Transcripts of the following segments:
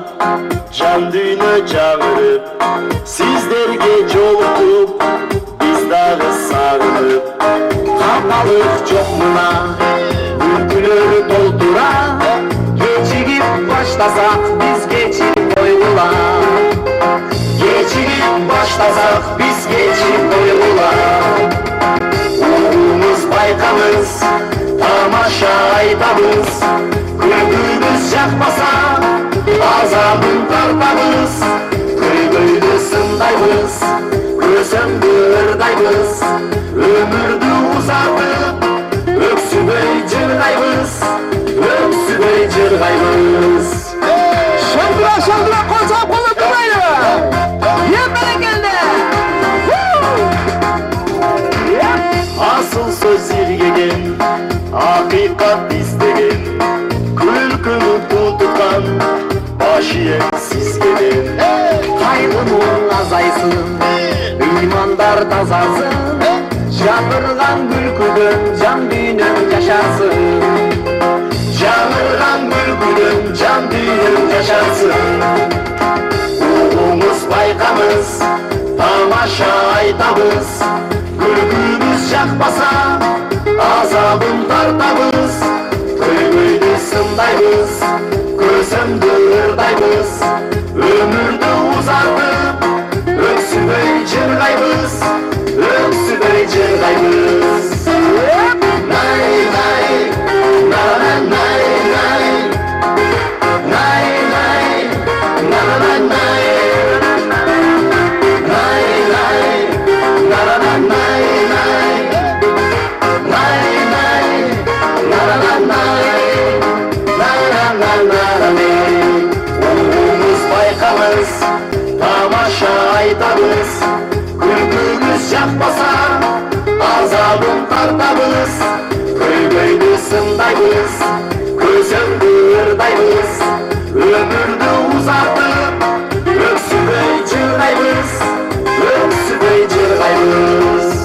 alıp can düğüne çağırıp sizlerge joltup biz dağı sarılıp kapalık çokmuna ülkülörü doldura geçigip başlasak biz geçip oygula geçip başlasak biz geçip oygula uğrumuz baykamız tamaşa aytamız kulübümüz yakmasa azabın tartamız kıygıydı sındayız kösöndürdayız ömürdü uzatıp öksübey cırgayız öksübey cırgayız Şandıra şandıra koçam kolu durmaydı. Yemene geldi. Asıl söz irgegen, hakikat bizdegen Külkünü tutukan, başı siz gelin Kaygının azaysın, imandar tazasın Canırgan gülküdün, can düğünün yaşarsın Canırgan gülküdün, can düğünün yaşarsın Uğumuz baykamız, tamaşa aytamız Gülgümüz yakmasa azabın tartamız Köygüydü sındayız Kösömdü ırdayız Ömürdü uzatıp Öksübey cırgayız Öksübey cırgayız Nay nay Nay nay nay Nay nay Nay nay tamaşa aytamız Külkümüz yakmasa azabın tartamız Köygüydü sındayız Kösömdü ırdayız Ömürdü uzatıp Öksübey cırgayız Öksübey cırgayız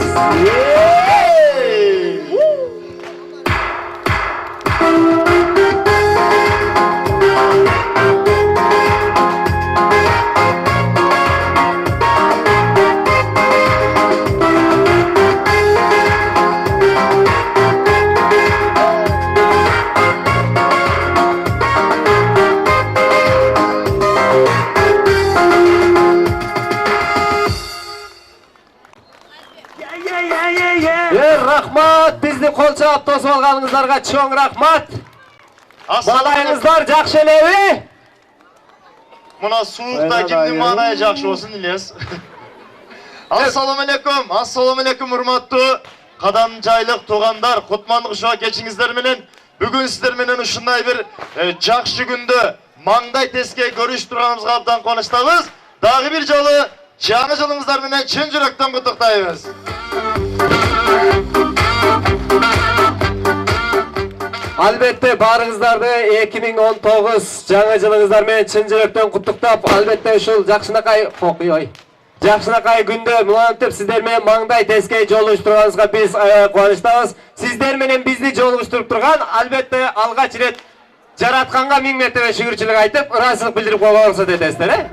Rahmat, bizni kolçap tosып alganыңыздарга чоң рахмат. Балайыңыздар жакшы элеби? Мына суукта кимдин маанайы жакшы болсун Ильяс. Ассаламу алейкум, урматтуу кадамжайлык туугандар, кутмандык шоу кечиңиздер менен бүгүн сиздер менен ушундай бир жакшы күндө маңдай теске көрүшүп турганыбызга абдан кубанычтабыз. Дагы бир жолу жаңы жылыңыздар менен чын жүрөктөн куттуктайбыз. Albatta barыңыздарды 2019 жаңы жылыңыздар менен чын жүрөктөн куттуктап, албетте ушул жакшынакай жакшынакай күндө мынантип сиздер менен маңдай теске жолугуштурганыбызга биз кубанычтабыз. Сиздер менен бизди жолугуштуруп турган албетте алгач ирет жаратканга миң мертебе шүгүрчүлүк айтып, ыраазычылык билдирип койгонго уруксат этесиздер,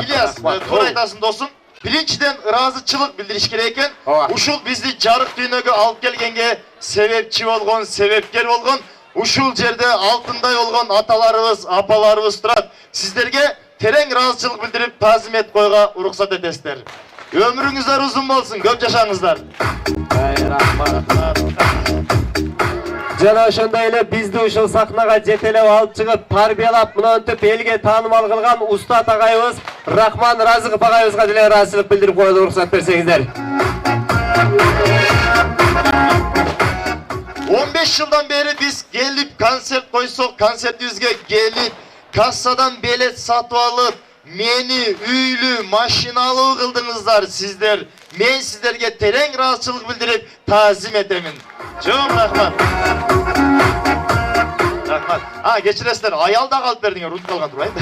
İlyas, tуура айтасың досум. Биринчиден ыраазычылык билдириш керек экен. Ушул бизди жарык дүйнөгө алып келгенге себепчи болгон, себепкер болгон, ушул жерде алтындай болгон аталарыбыз, апаларыбыз турат. Сиздерге терең ыраазычылык билдирип, таазим койго уруксат этесиздер. Өмүрүңүздөр узун болсун, көп жашаңыздар. Жана ошондой эле бизди ушул сахнага жетелеп алып чыгып, тарбиялап, мынантип элге таанымал кылган устат агайыбыз Рахман Разыков агайыбызга деле ыраазычылык билдирип коюуга уруксат берсеңиздер. 15 жылдан бeri biz gelip konser koysok, konsertimizge gelip kassadan bilet satıp alıp meni üylü, maşinalı kıldınızlar sizler. Men sizlerge tereң ыраазычылык bildirip tazim edemin. Çok rahmat. Rahmat. Ha geçiresizler, ayal da kalıp verdiğine unut kalgan durayın.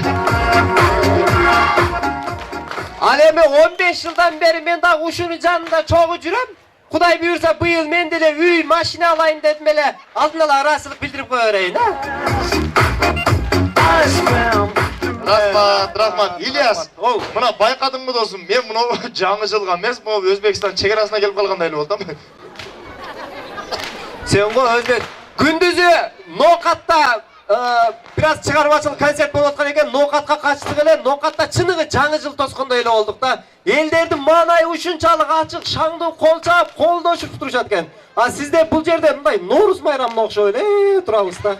Al эми 15 жылдан бери мен да ушунун жанында чогуу жүрөм. Kuday buyursa bu yıl men dele uy, maşina alayım dedim ele. Aldın ala arasılık bildirip koyarayın ha. Rahmat. İlyas. Buna bayqadın mı dostum? Men bunu жаңы жылга эмес, bu Özbekistan çekerasına gelip kalgандай эле болдum. Sen bu Özbek. Gündüzü Nokat'ta biraz çıkarmacılık konser болып atқан екен, Nokat'a kaçtık ele. Nokat'ta çınığı жаңы жыл тоскандай эле болдuk da. Elderдің манайы ушунчалык ачык, шаңды кол чаап, колдошуп турушат экен. А сизде бул жерде мындай Норуз майрамына окшоп эле турабыз да.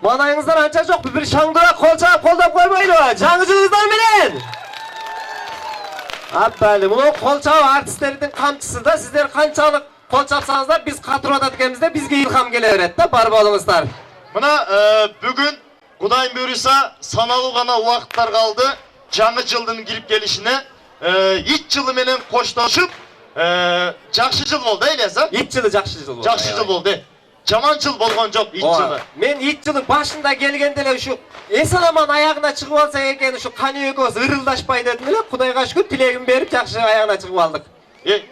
Манайыңыздар анча жок, бир шаңдыра кол чаап колдоп койбойлубу? жаңы жылыңыздар менен. Аббали, мына кол чаап артисттердин камчысы да, сиздер канчалык кол чапсаңыздар, биз катырып атат экенбиз, бизге илхам келе берет да, бар болуңуздар. Mına bugün Kudayım buyursa sanalı gana uvaktlar kaldı. Жаңы жылдın girip gelişine iç yılı menen koştaşıp жақсы жыл болды, İlyas ha? İç yılı жақсы жыл болды. Жақсы жыл болды. Жаман жыл болған жоқ iç yılı. Men iç yılın başında gelgendele şu Esalamан ayağına çıkıp alsa eken şu kanı ekos ırıldaşpay dedim ele. Kudayga şükür tilegimi berip жақсы ayağına çıkıp aldık.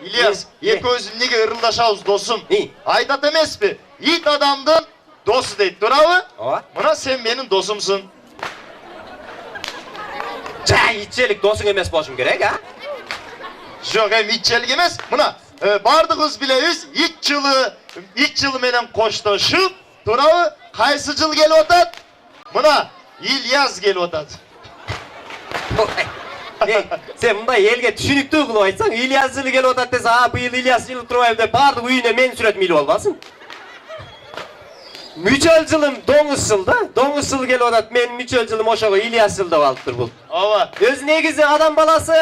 İlyas, eközün nege ırıldaşabız dostum? Aytat emes mi? İt adamdın dostu deydi, durabı? Mına sen benim dostumsun. İçelik dosun emes boşum gerek ha? Yok hem içelik emes. Mına bardığız bileyiz iç yılı menen koştaşıp durabı kaysı jıl gelip otat? Mına İlyas gelip otat. Sen bunday elge түшүнүктүү кылып айтсаң, İlyas жылы келип атат десе, bu yıl İlyas жылы турбайбы деп бардык үйүнө мен сүрөтмөйлү болбасын. Мүчөл жылым доңуз жыл да. Доңуз жыл келип атат. Мен мүчөл жылым ошого İlyas жыл деп алыптыр бул. Ооба. Өз негизи адам баласы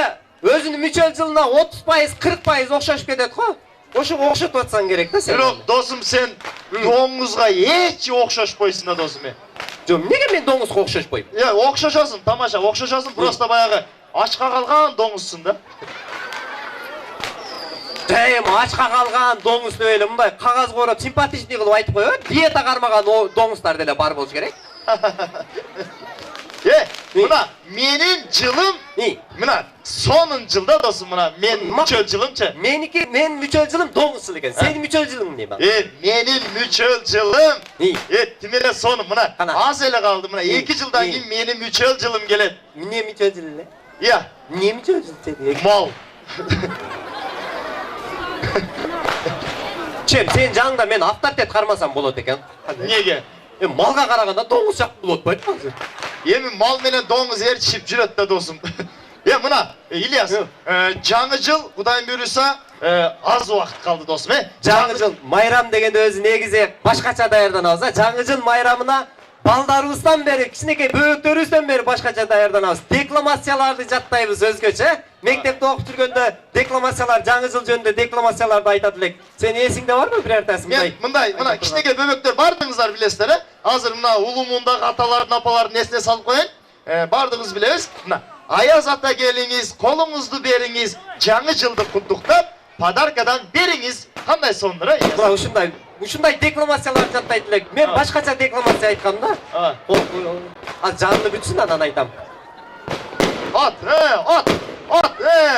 өзүнүн мүчөл жылына 30%, 40% окшошуп кетет го. Ошого окшотуп атсаң керек да сен. Бирок досум сен доңузга эч окшошпойсуң да досум. Жок, эмнеге мен доңузга окшошпойм? Окшошосуң, тамаша, окшошосуң, просто баягы ачка калган доңузсуң да. Ачка калган доңуз деп эле мындай кагаз короп симпатичный кылып айтып коет. Диета кармаган доңуздар деле бар болуш керек. Mına menin жылым, mına sonun жылда досum mına men müçöl жылымчы. Men müçöl жылым доңуз жыл экен. Сенин müçöl жылың эмне бар? Menin müçöl жылым. Тимеле sonu mına az ele kaldı mına 2 жылдан кийин menin müçöl жылым келет. Эмне müçöl жыл эле? Ya. Эмне müçöl жыл сен? Mal. Sen жаңында мен авторитет кармасам болот экен. Неге? Малга караганда доңуз жакты болот го айтпаңызы. Эми мал менен доңуз ээрчишип жүрөт да досум. Мына İlyas, жаңы жыл Кудайым буйруса аз убакыт калды досум, жаңы жыл майрам дегенде өзү негизи башкача даярданабыз, жаңы жыл майрамына балдарыбыздан бери, кичинекей бөбөктөрүбүздөн бери башкача даярданабыз. Декламацияларды жаттайбыз өзгөчө. Мектепте окуп жүргөндө декламациялар, жаңы жыл жөнүндө декламацияларды айтат элек. Сен эсиңде барбы бир артасы мындай? Мындай, мына кичинекей бөбөктөр бардыңыздар билесиздер, Азыр мына улумундагы аталардын, апалардын эсине салып коеюн. Бардыгыбыз билебиз. Мына Аяз ата келиңиз, колуңузду бериңиз, жаңы жылды куттуктап, подаркадан бериңиз. Кандай сонура? Мына ушундай декламацияларды жаттайт элек. Мен башкача декламация айткам да. Жанды бүтсүн анан айтам. At,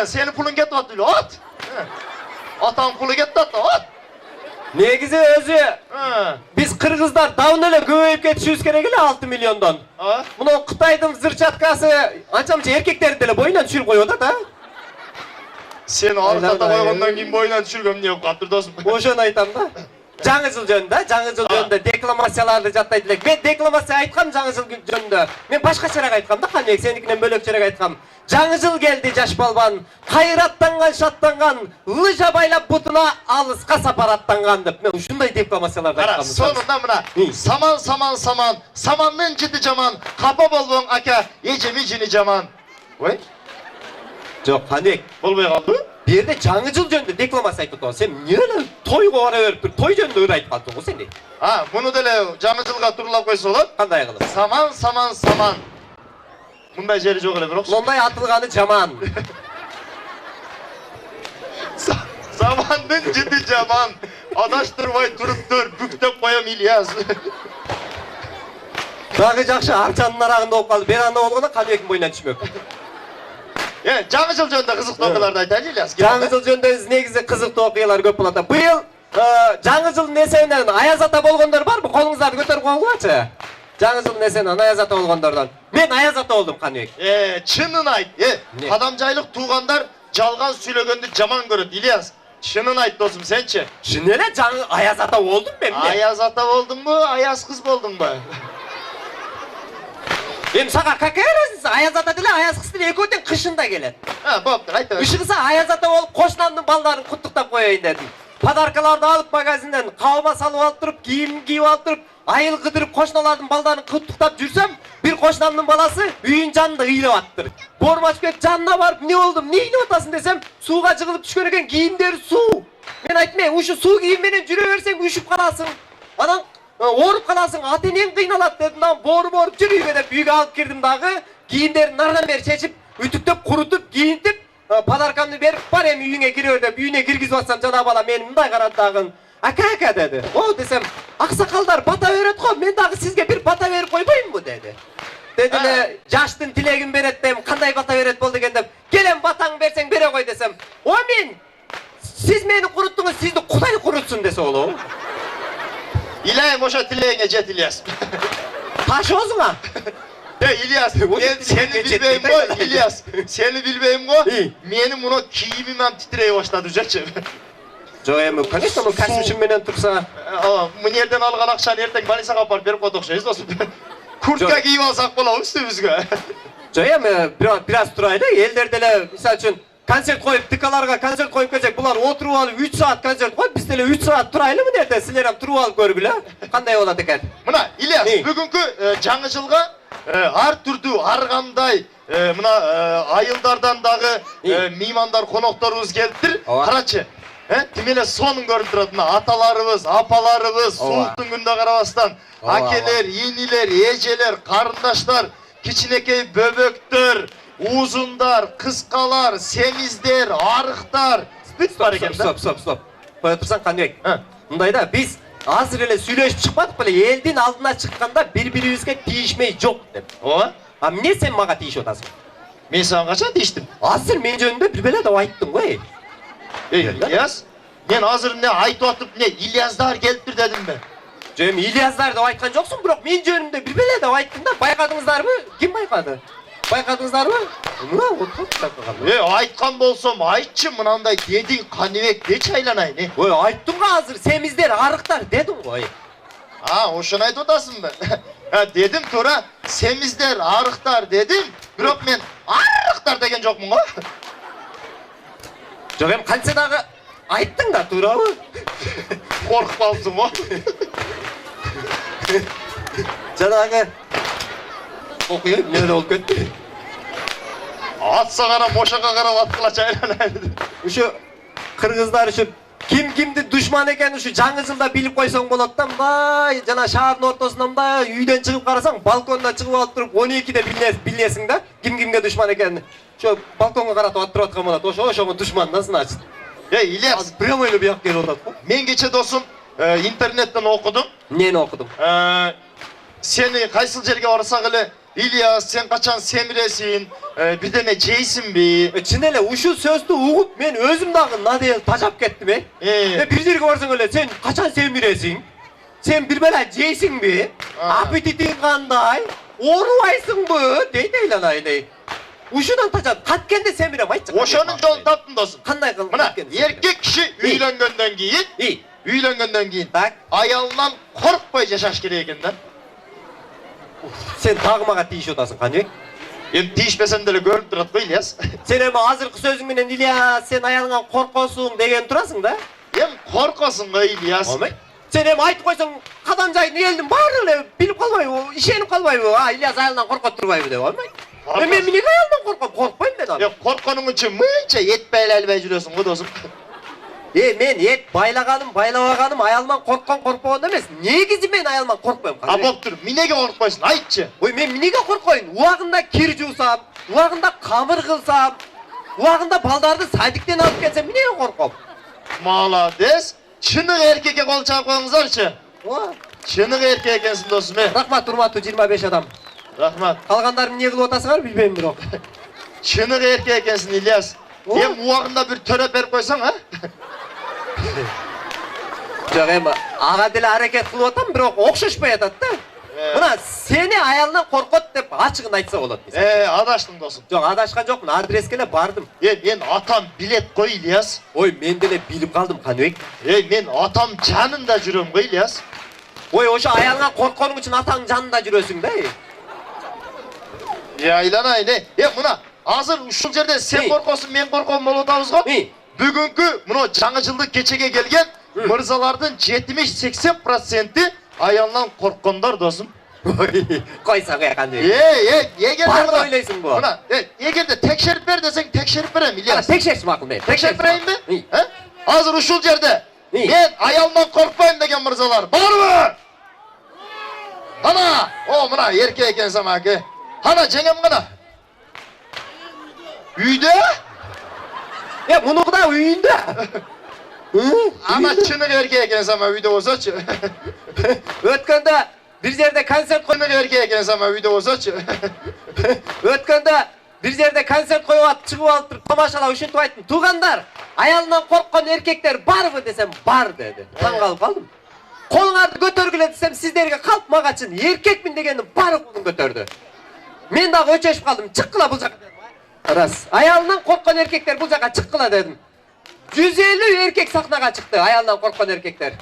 senin pulun ketip at öyle, at. Atan pulu ketip at. Негизи өзү биз кыргыздар давно эле көбөйүп кетишибиз керек эле 6 миллиондон. Мына Кытайдын зырчаткасы анча-мынча эркектерди деле боюнан түшүрүп коюп атат, а? Сен арката койгондон кийин боюнан түшүргөм эмне болуп калыптыр досум? Ошону айтам да. Жаңы жыл жөнүндө декламацияларды жаттайт элек. Мен декламация айткам жаңы жыл жөнүндө. Мен башкачараак айткам да, кандай сеникинен бөлөкчөрөөк айткам. Жаңы жыл келди жаш балбан, кайраттанган, шаттанган, лыжа байлап бутуна алыска сапар аттанган деп. Мен ушундай декламацияларды айткам. Сонунда мына саман, самандын жити жаман, капа болбоң ака, эжеми жини жаман. Ой? Жок, кандай болбой калды? Bir yerde жаңы жыл жөнүндө декламация айтып атасың. Сен эмне эле тойго бара берип тур, той жөнүндө ыр айтып калдың го сен. Муну деле жаңы жылга турлап койсо болот. Кандай кылып? Саман. Мындай жери жок эле бирок. Мондай атылганы жаман. Самандын жити жаман. Адаштырбай туруптур, бүктөп коем İlyas. Дагы жакшы арчанын арагында болуп калды. Бер анда болгондо Каныбектин боюнан түшмөк. жаңы жыл жөнүндө кызыктуу окуяларды айтайлы Ильяс. Жаңы жыл жөнүндө негизи кызыктуу окуялар көп болот. Быйыл жаңы жылдын эсебинен аяз ата болгондор барбы? Колуңуздарды көтөрүп койгулачы. Жаңы жылдын эсебинен аяз ата болгондордон. Мен аяз ата болдум, Каныбек. Чынын айт. Кадамжайлык туугандар жалган сүйлөгөндү жаман көрөт, Ильяс. Чынын айт досум, сенчи? Чын эле жаңы аяз ата болдум мен. Аяз ата болдуңбу, аяз кыз болдуңбу? Эми сага какая разница? Аяз ата деле, аяз кыз деле экөө тең кышында келет. Болуптур, айта бер. Иши кылса аяз ата болуп кошунамдын балдарын куттуктап коеюн дедим. Подаркаларды алып магазинден кабыма салып алып туруп, кийим кийип алып туруп, айыл кыдырып кошуналардын балдарын куттуктап жүрсөм, бир кошунамдын баласы үйүн жанында ыйлап аттыр. Бормачбек жанына барып, "Не болду? Эмне ыйлап атасың?" десем, "Сууга жыгылып түшкөн экен, кийимдери суу." Мен айттым, "Ушу суу кийим менен жүрө берсең үшүп каласың. Анан ооруп каласың, ата энең кыйналат" дедим. Бооруп жүрүйбө деп үйгө алып кирдим дагы, кийимдерин нардан бери чечип, үтүктөп, курутуп, кийинтип, подаркамды берип, "Бар эми үйүңө кире бер" деп үйүнө киргизип атсам, жана бала мени мындай карады дагы. "Ака" деди. "О" десем, "Аксакалдар бата берет го, мен дагы сизге бир бата берип койбоймунбу" деди. Деди эле, "Жаштын тилегин берет" дем, "Кандай бата берет болду экен" деп, "Келем батаң берсең бере кой" десем, "О мен сиз мени куруттуңуз, сизди Кудай курутсун" десе болобу. Илайым ошо тилегиңе жет, Ильяс. Таш өзүңө. Ильяс, мен сени билбейм го, Ильяс. Сени билбейм го. Мени муну кийимим титрей баштады, жүрчү. Жок эми, конечно, бул костюм менен турса, Мына жерден алган акчаны эртең больницага алып барып берип койдук окшойбуз досум. Куртка кийип алсак болобу үстүбүзгө. Жок эми, бираз турайлы, элдер деле, мисалы үчүн, концерт коюп, тыкаларга концерт коюп келсек, булар отуруп алып 3 саат концерт коюп, биз деле 3 саат турайлы мына жерде, силер ham туруп алып көргүлө. Кандай болот экен? Мына, Ильяс, бүгүнкү жаңы жылга ар түрдүү, ар кандай мына айылдардан дагы меймандар, конокторубуз келиптир. Карачы. Тим эле сонун көрүнүп турат, мына аталарыбыз, апаларыбыз, сууктун күндө карабастан, акелер, инилер, эжелер, карындаштар, кичинекей бөбөктөр, узундар, кыскалар, семиздер, арыктар. Бар экен да? Стоп. Кое турсаң, Каныбек. Мындай да, биз азыр эле сүйлөшүп чыкпадык беле, элдин алдына чыкканда бири-бирибизге тийишмей жок деп. Ооба. Эмне сен мага тийишип атасың? Мен сага качан тийиштим? Азыр мен жөнүндө бир беле деп айттың го. Ильяс, мен азыр эмне айтып атып, эмне Ильяздар келиптир дедимби? Жок эми Ильяздар деп айткан жоксуң, бирок мен жөнүндө бир беле деп айттың да, байкадыңыздарбы? Ким байкады? Байкадыңыздарбы? Мына отуруп чакырган. Айткан болсом айтчы, мынандай дедиң, Каныбек дечи айланайын. Ой, айттың го азыр, семиздер, арыктар дедиң го. Ошону айтып атасыңбы? Дедим туура, семиздер, арыктар дедим, бирок мен арыктар деген жокмун го. Жок эми кантсе дагы айттың да, туурабы? Коркуп калдым го. Жанагы окуя эмне болуп кетти? Атса карап, ошоға карап аткылачы айланайын. Ушу кыргыздар ушу ким кимди душман экенин ушу жаңы жылда билип койсоң болот да, мындай жана шаардын ортосунда мындай үйдөн чыгып карасаң, балкондон чыгып алып туруп 12-де билесиң да, ким кимге душман экенин. Ошо балконго каратып аттырып аткан болот. Ошого душман да, значит. Ильяс, прямо эле буяк келип атат го. мен кече досум интернеттен окудум. Эмнени окудум? Сени кайсыл жерге барсак эле, Ильяс, сен качан семиресиң, бирдеме жейсиңби? Чын эле ушул сөздү угуп мен өзүм дагы надел тажап кеттим, бир жерге барсаң эле, сен качан семиресиң? Сен бир беле жейсиңби? Аппетитиң кандай? Оорубайсыңбы? Дейт айланайын. Ушудан тажап, каткенде семирем айтчы. Ошонун жолун таптым досум. Кандай кылып? Мына, эркек киши үйлөнгөндөн кийин, так, аялынан коркпой жашаш керек экен да. Сен тагы мага тийишип атасың, Каныбек. Эми тийишпесем деле көрүнүп турат го, Ильяс. Сен эми азыркы сөзүң менен Ильяс, сен аялыңан коркосуң деген турасың да? Эми коркосуң го, Ильяс. Омай. Сен эми айтып койсоң, Кадамжайдын элдин баары эле билип калбайбы, ишенип калбайбы? Ильяс аялынан коркот турбайбы деп, омай. Мен эмнеге аялдан корком? Коркпойм мен. Коркконуң үчүн мынча эт байлабай жүрөсүң го, досум. Мен эт байлаганым, байлабаганым аялыман коркпогон эмес. Негизи мен аялыман коркпойм. Болуптур, эмнеге коркпойсуң? Айтчы. Ой, мен эмнеге коркоюн? Убагында кир жуусам, убагында камыр кылсам, убагында балдарды садиктен алып келсем, эмнеге корком? Молодец. Чыныгы эркекке кол чаап коюңуздарчы. Чыныгы эркек экенсиң досум. Рахмат, урматтуу 25 адам. Рахмат. Калгандарын эмне кылып атасыңар билбейм бирок. Çınık erkek ekensin İlyas. Hem uağında bir töre berip koysan ha? Жоқ эми ага деле аракет кылып атам, бирок окшошпой атат да. Мына сени аялынан коркот деп ачыгын айтса болот. Adaştım dostum. Жоқ, адашкан жокмун, адреске эле бардым. Men atam bilet koy İlyas. Ой, мен деле билип калдым, Каныбек. Men atam canında жүрөм koy İlyas. Ой, ошо аялыңан коркконуң үчүн атаңдын жанында жүрөсүң да. Aylanay ne? Mına hazır uşul yerde sen korkosun men korkom bolуп атабыз го. Бүгүнкү мына жаңы жылдык кечеге келген мырзалардын 70-80% аялынан корккондар досум. Койсаң Каныбек. Эгер Барды ойлойсуң бу. Мына эгерде текшерип бер десең текшерип берем İlyas. Текшериш макул мен. Текшерип берейин би? Hazır uşul yerde men аялынан коркпойм деген мырзалар барбы? Ana, o mına erkek ekensen aki. Ana жеңем гана. Үйдө? Муну да үйүндө. Ana чынык erkek ekensen үйдө болсочу. Өткөндө бир жерде концерт Чынык erkek ekensen үйдө болсочу. Өткөндө бир жерде концерт коюп атып чыгып алып туруп тамашалап ушинтип айттым. Туугандар, аялынан корккон эркектер барбы десем, бар деди. Таң калып калдым. Колуңарды көтөргүлө десем, сиздерге калп магачын эркекмин дегенди баары колун көтөрдү. Мен дагы өчөшүп калдым. Чыккыла бул жака. Рас. Аялынан корккон эркектер бул жака чыккыла дедим. 150 эркек сахнага чыкты, аялынан корккон эркектер.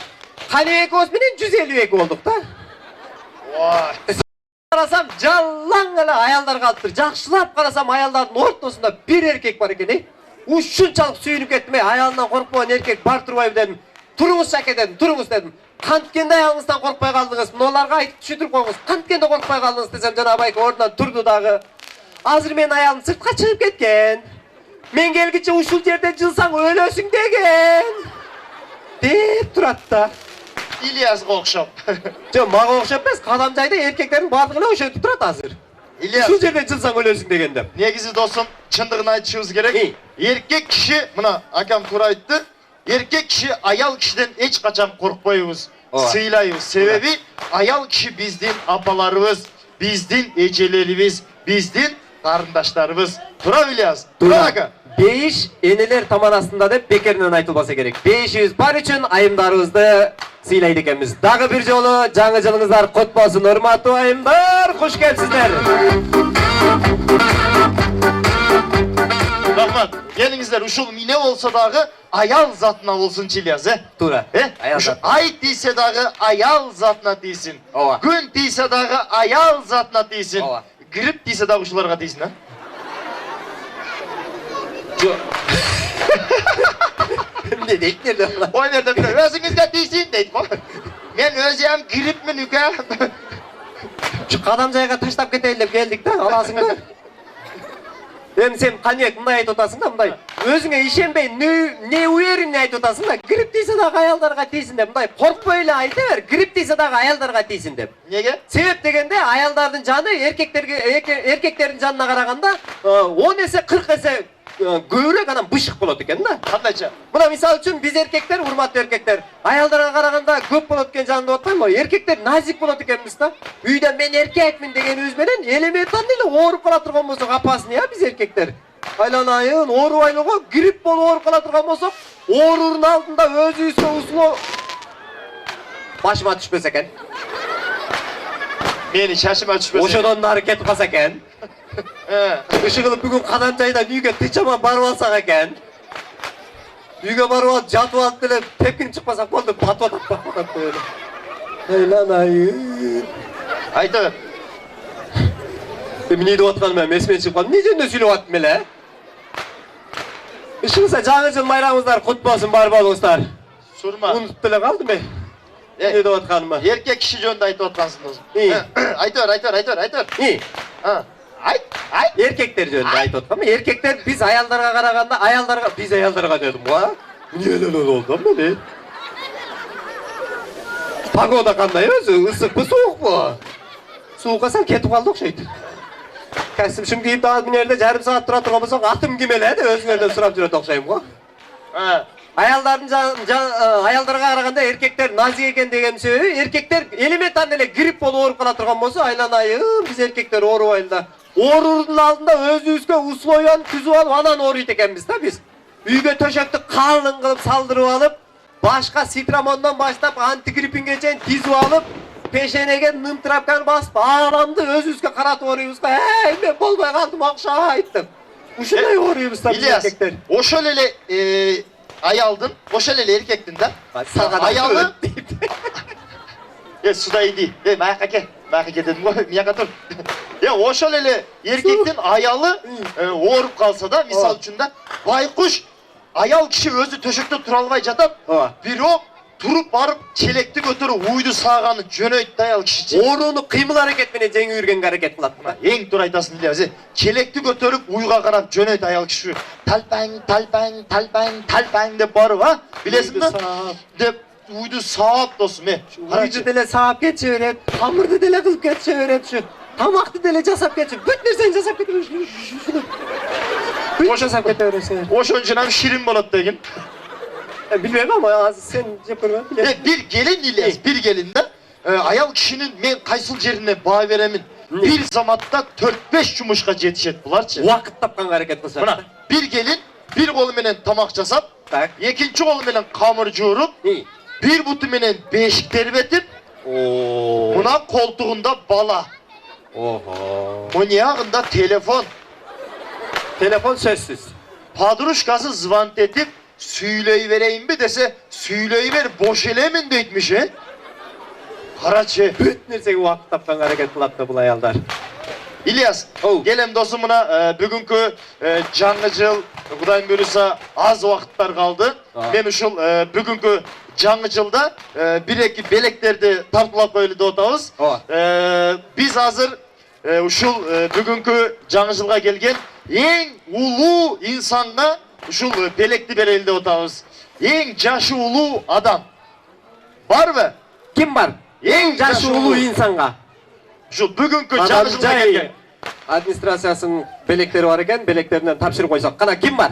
Каныбек экөөбүз менен 152 болдук да. Карасам жалаң эле аялдар калыптыр. Жакшылап карасам аялдардын ортосунда бир эркек бар экен. Ушунчалык сүйүнүп кеттим. Аялынан коркпогон эркек бар турбайбы дедим. Туруңуз жаке дедим, туруңуз дедим. Канткенде аялыңыздан коркпой калдыңыз, мунуларга айтып түшүндүрүп коюңуз. Канткенде коркпой калдыңыз десем, жана байке ордунан турду дагы. Азыр менин аялым сыртка чыгып кеткен. Мен келгиче ушул жерде жылсаң өлөсүң деген. Деп турат да. İlyas'a okşap. Жок, мага окшоп эмес, Кадамжайда эркектердин баардыгы эле ошентип турат азыр. İlyas, Ушул жерде жылсаң өлөсүң деген деп. negizi dostum, çındığını айтышыбыз керек. Erkek kişi, mına akam tur aytты. Erkek kişi ayal kişiden hiç kaçan korkmayız. Sıylayız. Sebebi ayal kişi bizdin apalarımız, bizdin ecelerimiz, bizdin karındaşlarımız. Tura İlyas. Tura aka. Бейиш энелер таман астында деп бекеринен айтылбаса керек. Бейишибиз бар үчүн айымдарыбызды сыйлайт экенбиз. Дагы бир жолу жаңы жылыңыздар кут болсун, урматтуу айымдар. Куш келипсиздер. Rahmat, gelinizler uşul mine olsa dağı ayal zatına olsun İlyas. Тура. Ayal Uşul zat. ay değilse dağı ayal zatına değilsin. Ova. Gün değilse dağı ayal zatına değilsin. Ova. Grip değilse dağı uşularga değilsin ha. Ne deyiplerdi? O nerede bir özünüzde değilsin deyip. Men özüm grip mi nüke? Şu Kadamjayga таштап кетейин деп келдик да, аласың да. Эми сен Каныбек мындай айтып атасың да, мындай өзүңө ишенбей, не уверенный айтып атасың да, грип тийсе дагы аялдарга тийсин деп, мындай коркпой эле айта бер, грип тийсе дагы аялдарга тийсин деп. Неге? Себеп дегенде аялдардын жаны эркектердин жанына караганда 10 эсе 40 эсе көбүрөөк анан бышык болот экен да. Кандайча? Мына мисалы үчүн биз эркектер, урматтуу эркектер, аялдарга караганда көп болот экен жанында деп атпаймынбы? Эркектер назик болот экенбиз да. Үйдө мен эркекмин дегенибиз менен элементарный эле ооруп кала турган болсок опасный я биз эркектер. Айланайын, оорубайлы го, грипп болуп ооруп кала турган болсок, оорунун алдында өзүбүзгө услоо башыма түшпөсө экен. Meni şaşıma düşmesin. Ошодон нары кетип калса экен. Иши кылып бүгүн Кадамжайдан үйгө тычаман барып алсак экен. Үйгө барып алып жатып алып деле тепкин чыкпасак болду, батып атат эле. Айланайын. Aytı. Эмне деп атканым эми эсиме чыгып калды. Эмне жөнүндө сүйлөп аттым эле? Иши кылса жаңы жыл майрамыңыздар кут болсун бар болуңуздар. Surma. Унутуп деле калдым эми. Эмне деп атканымы? Erkek kişi yönde aytı otkansın dostum. Aytır. Ha. Ayt. Эркектер жөнүндө айтып аткам. Эркектер биз аялдарга караганда, биз аялдарга дедим го. Эмне эле болду эмне? Погода кандай өзү? Ысыкпы, суукпу? Суукка кетип калды окшойт. Кәсибим кийип дагы минерде жарым саат тура турган болсок, атым ким эле деп өзүңөрдөн сурап жүрөт окшойм го. Аялдарга караганда эркектер назик экен деген себеби эркектер элементарный эле грипп болуп ооруп кала турган болсо айланайын биз эркектер оорубайлы да. Ооруудун алдында өзүбүзгө условияны түзүп алып анан ооруйт экенбиз да биз. Үйгө төшөктү калың кылып салдырып алып, башка ситрамондон баштап антигриппинге чейин тизип алып, пешенеге ным трапканы басып, адамды өзүбүзгө каратып ооруйбуз да. Мен болбой калдым окшойт деп. Ушундай ооруйбуз да биз İlyas, эркектер. ошол эле аялдын, ошол эле эркектин да. Аялы суда иди. Маяка ке. Маяка ке дедим го. Мияка тур. Ошол эле эркектин аялы ооруп калса да, мисал үчүн да, байкуш аял киши өзү төшөктө тура албай жатат. Бирок туруп барып челекти көтөрүп уйду сааганы жөнөйт да аял киши. Ооруну кыймыл аракет менен жеңип жүргөнгө аракет кылат. Эң туура айтасың Ильяс. Челекти көтөрүп уйга карап жөнөйт аял киши. Талпаң, талпаң, талпаң, талпаң деп барып, билесиңби? Деп уйду саап досум, Уйду деле саап кетчү берет, тамырды деле кылып кетчү берет, ушу тамакты деле жасап кетчү, бүт нерсени жасап кете берет. Бүт жасап кете берет. Ошон үчүн ам ширин болот деген. Билбейм ама азыр сен жеп көрбөң. Bir gelin Ильяс, bir gelin de ayal kişinin men kaysul жерине баа беремин. Bir zamatta 4-5 жумушка жетишет буларчы. Убакыт тапканга аракет кылышат. Мына, bir gelin bir kolu менен тамак жасап, Так. экинчи колу менен камыр жууруп, bir буту менен бешик тербетип, мына колтугунда бала. Монягында телефон. Telefon сөзсүз. Padruşkası звонт etip süylöyivereyim mi dese süylöyiver boş elemin deytmiş Karaçı. Бүт нерсеге убакыт тапканга аракет кылат да бул аялдар. İlyas, gelem dostum muna bugünkü жаңы жыл Kudayım buyursa az vakitler kaldı. Ben uşul bugünkü жаңы жылda bir-iki beleklerdi tartılap böyle de otağız. Biz hazır uşul bugünkü жаңы жылga gelgen en ulu insanga uşul belekli berelde otağız. En jaşı ulu adam. Var mı? Kim var? En jaşı ulu insanга. Şu bugünkü жаңы жылga gelgen. Администрациясынын белектери бар экен, белектеринен тапшырып койсок. Кана ким бар?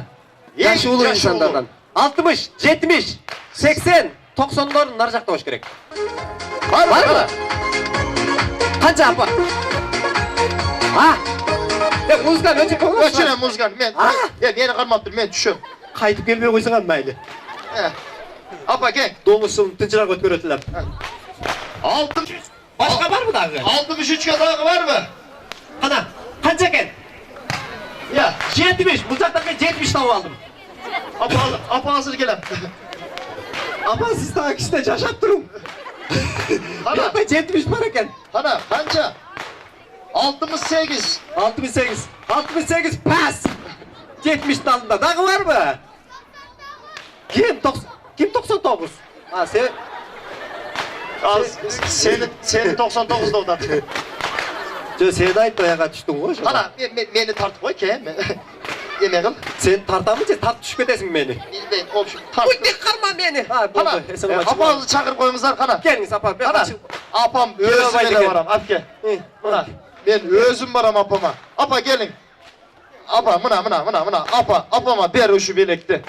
Жашы улуу инсандардан. 60, 70, 80, 90дордун нар жакта болуш керек. Барбы? Канча апа? Музыканы өчүп койгонсуз. Өчүрө музыканы. Мени кармап тур, мен түшөм. Кайтып келбей койсоң мейли. Апа кел. Доңузун тынчыраак өткөрөт элем. 60. Башка барбы дагы? 63 дагы барбы? Кана, канча экен? 70, бул жактан мен 70 тауып алдым. Апа азыр келем. Апа сиз дагы кичине жашап туруң. Апа 70 бар экен. Кана, канча? 68. 68 пас. 70 алдында дагы барбы? Ким 99? Сени 99'da odat. Сен айтып аяга түштүң го. Кана, мени тартып кой ке. Эме кыл. Сен тартамы же тартып түшүп кетесиң мени? Билбейм, общем, тарт. Уй, карма мени. Кана, апаңызды чакырып коюңуздар, кана. Келиңиз апа, мен качып. Апам өзүм эле барам, апке. Мына, мен өзүм барам апама. Апа келиң. Апа, мына, апама бер ушу белекти.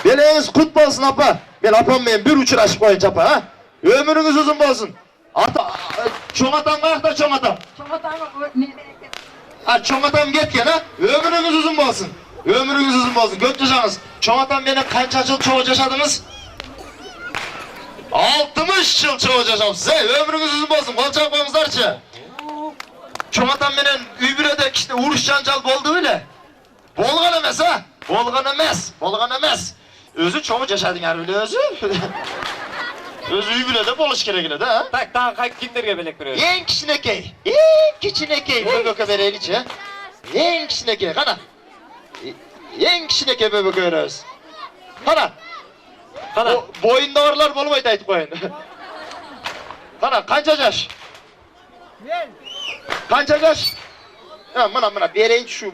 Белеңиз кут болсун апа. Мен апам менен бир учурашып коеюнчу апа, а? Өмүрүңүз узун болсун. Чоң атам каякта, чоң атам? Чоң атам Чоң атам кеткен, а? Өмүрүңүз узун болсун. Өмүрүңүз узун болсун. Көп жашаңыз. Чоң атам менен канча жыл чогуу жашадыңыз? 60 жыл чогуу жашапсыз. Өмүрүңүз узун болсун. Кол чаап коюңуздарчы. Чоң атам менен үй бүлөдө кичине уруш жанжал болду беле? Болгон эмес, а? Болгон эмес. Өзү чогуу жашадыңар беле өзү? Өзү үй бүлөдө болуш керек эле да, а? Так, дагы кимдерге белек беребиз? Эң кичинекей бөбөккө береличи, Эң кичинекей, кана. Эң кичинекей бөбөккө беребиз. Кана. Боюнда барлар болбойт айтып коеюн. Кана, канча жаш? Канча жаш? Мына берейинчи şu